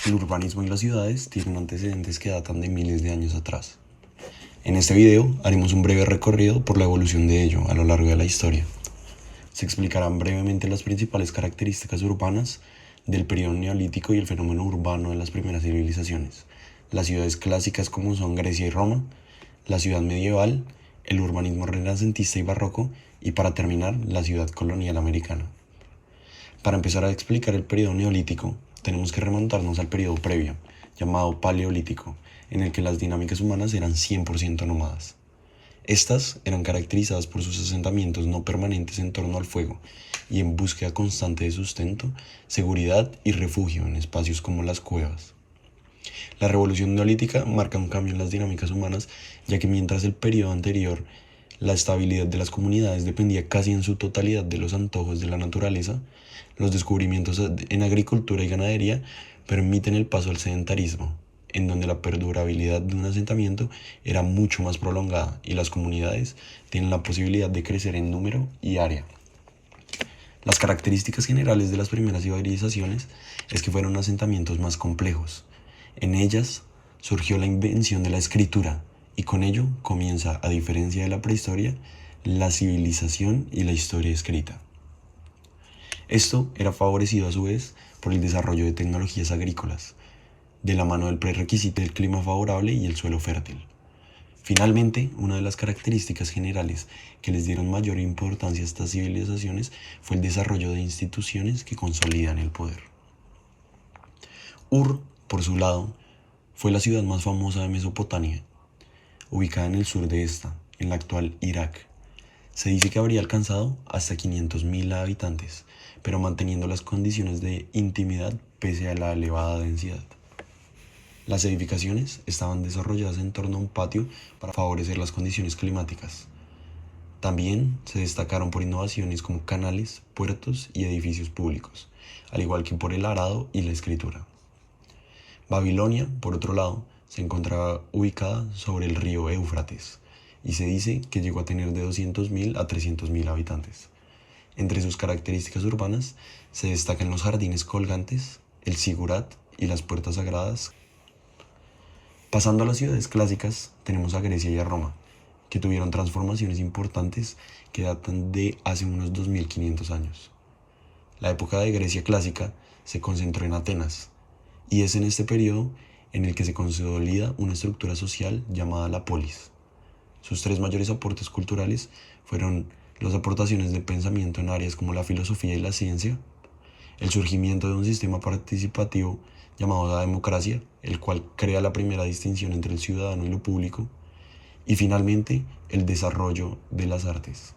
El urbanismo en las ciudades tiene antecedentes que datan de miles de años atrás. En este video haremos un breve recorrido por la evolución de ello a lo largo de la historia. Se explicarán brevemente las principales características urbanas del periodo neolítico y el fenómeno urbano de las primeras civilizaciones, las ciudades clásicas como son Grecia y Roma, la ciudad medieval, el urbanismo renacentista y barroco y, para terminar, la ciudad colonial americana. Para empezar a explicar el periodo neolítico, tenemos que remontarnos al periodo previo, llamado paleolítico, en el que las dinámicas humanas eran 100% nómadas. Estas eran caracterizadas por sus asentamientos no permanentes en torno al fuego y en búsqueda constante de sustento, seguridad y refugio en espacios como las cuevas. La revolución neolítica marca un cambio en las dinámicas humanas, ya que mientras el periodo anterior la estabilidad de las comunidades dependía casi en su totalidad de los antojos de la naturaleza, los descubrimientos en agricultura y ganadería permiten el paso al sedentarismo, en donde la perdurabilidad de un asentamiento era mucho más prolongada y las comunidades tienen la posibilidad de crecer en número y área. Las características generales de las primeras civilizaciones es que fueron asentamientos más complejos. En ellas surgió la invención de la escritura y con ello comienza, a diferencia de la prehistoria, la civilización y la historia escrita. Esto era favorecido a su vez por el desarrollo de tecnologías agrícolas, de la mano del prerequisito del clima favorable y el suelo fértil. Finalmente, una de las características generales que les dieron mayor importancia a estas civilizaciones fue el desarrollo de instituciones que consolidan el poder. Ur, por su lado, fue la ciudad más famosa de Mesopotamia, ubicada en el sur de esta, en la actual Irak. Se dice que habría alcanzado hasta 500.000 habitantes, pero manteniendo las condiciones de intimidad pese a la elevada densidad. Las edificaciones estaban desarrolladas en torno a un patio para favorecer las condiciones climáticas. También se destacaron por innovaciones como canales, puertos y edificios públicos, al igual que por el arado y la escritura. Babilonia, por otro lado, se encontraba ubicada sobre el río Éufrates y se dice que llegó a tener de 200.000 a 300.000 habitantes. Entre sus características urbanas se destacan los jardines colgantes, el zigurat y las puertas sagradas. Pasando a las ciudades clásicas, tenemos a Grecia y a Roma, que tuvieron transformaciones importantes que datan de hace unos 2500 años. La época de Grecia clásica se concentró en Atenas, y es en este periodo en el que se consolida una estructura social llamada la polis. Sus tres mayores aportes culturales fueron las aportaciones de pensamiento en áreas como la filosofía y la ciencia, el surgimiento de un sistema participativo llamado la democracia, el cual crea la primera distinción entre el ciudadano y lo público, y finalmente el desarrollo de las artes.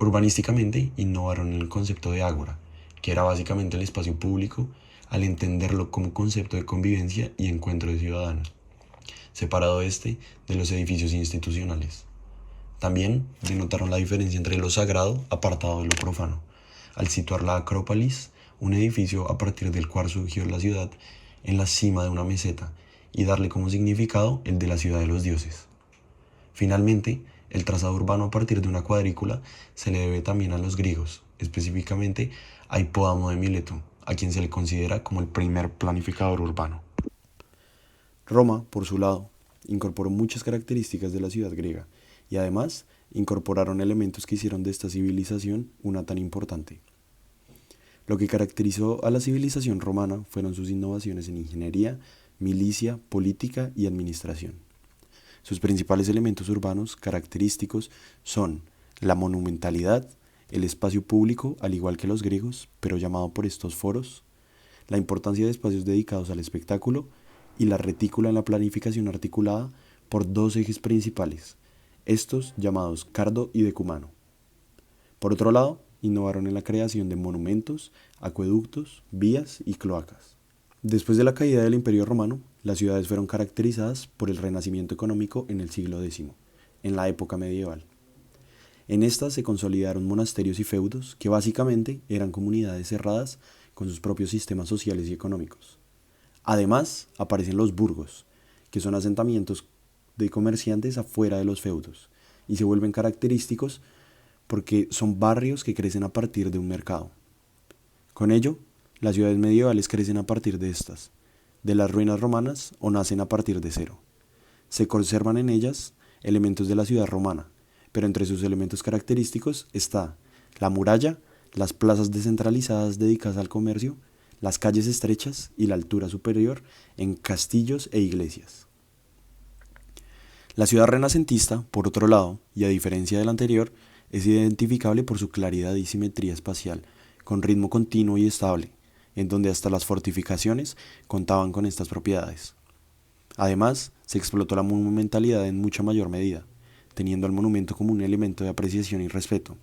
Urbanísticamente innovaron en el concepto de ágora, que era básicamente el espacio público, al entenderlo como concepto de convivencia y encuentro de ciudadanos, separado de los edificios institucionales. También denotaron la diferencia entre lo sagrado apartado de lo profano, al situar la Acrópolis, un edificio a partir del cual surgió la ciudad, en la cima de una meseta, y darle como significado el de la ciudad de los dioses. Finalmente, el trazado urbano a partir de una cuadrícula se le debe también a los griegos, específicamente a Hipódamo de Mileto, a quien se le considera como el primer planificador urbano. Roma, por su lado, incorporó muchas características de la ciudad griega y además incorporaron elementos que hicieron de esta civilización una tan importante. Lo que caracterizó a la civilización romana fueron sus innovaciones en ingeniería, milicia, política y administración. Sus principales elementos urbanos característicos son la monumentalidad, el espacio público, al igual que los griegos, pero llamado por estos foros, la importancia de espacios dedicados al espectáculo y la retícula en la planificación articulada por dos ejes principales, estos llamados cardo y decumano. Por otro lado, innovaron en la creación de monumentos, acueductos, vías y cloacas. Después de la caída del Imperio Romano, las ciudades fueron caracterizadas por el renacimiento económico en el siglo X, en la época medieval. En estas se consolidaron monasterios y feudos que básicamente eran comunidades cerradas con sus propios sistemas sociales y económicos. Además, aparecen los burgos, que son asentamientos de comerciantes afuera de los feudos, y se vuelven característicos porque son barrios que crecen a partir de un mercado. Con ello, Las ciudades medievales crecen a partir de estas, de las ruinas romanas o nacen a partir de cero. Se conservan en ellas elementos de la ciudad romana, pero entre sus elementos característicos está la muralla, las plazas descentralizadas dedicadas al comercio, las calles estrechas y la altura superior en castillos e iglesias. La ciudad renacentista, por otro lado, y a diferencia de la anterior, es identificable por su claridad y simetría espacial, con ritmo continuo y estable, en donde hasta las fortificaciones contaban con estas propiedades. Además, se explotó la monumentalidad en mucha mayor medida, teniendo al monumento como un elemento de apreciación y respeto.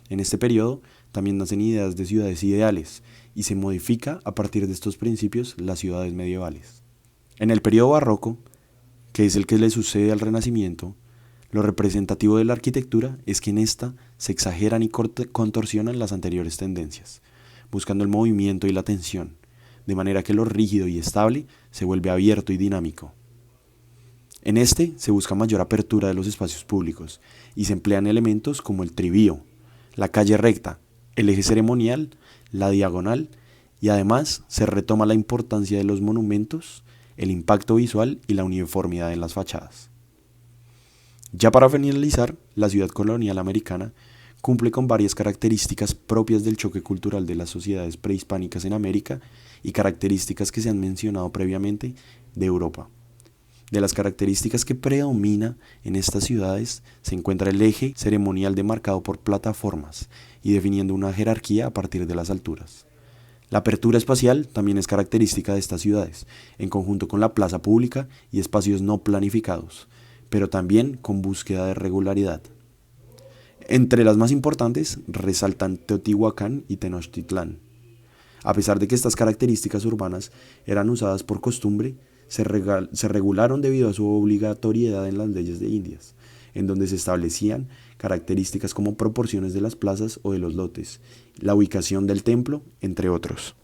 En este periodo también nacen ideas de ciudades ideales y se modifica a partir de estos principios las ciudades medievales. En el periodo barroco, que es el que le sucede al Renacimiento, lo representativo de la arquitectura es que en esta se exageran y contorsionan las anteriores tendencias, buscando el movimiento y la tensión, de manera que lo rígido y estable se vuelve abierto y dinámico. En este se busca mayor apertura de los espacios públicos y se emplean elementos como el trivío, la calle recta, el eje ceremonial, la diagonal y además se retoma la importancia de los monumentos, el impacto visual y la uniformidad en las fachadas. Ya para finalizar, la ciudad colonial americana cumple con varias características propias del choque cultural de las sociedades prehispánicas en América y características que se han mencionado previamente de Europa. De las características que predomina en estas ciudades se encuentra el eje ceremonial demarcado por plataformas y definiendo una jerarquía a partir de las alturas. La apertura espacial también es característica de estas ciudades, en conjunto con la plaza pública y espacios no planificados, pero también con búsqueda de regularidad. Entre las más importantes resaltan Teotihuacán y Tenochtitlán. A pesar de que estas características urbanas eran usadas por costumbre, se regularon debido a su obligatoriedad en las leyes de Indias, en donde se establecían características como proporciones de las plazas o de los lotes, la ubicación del templo, entre otros.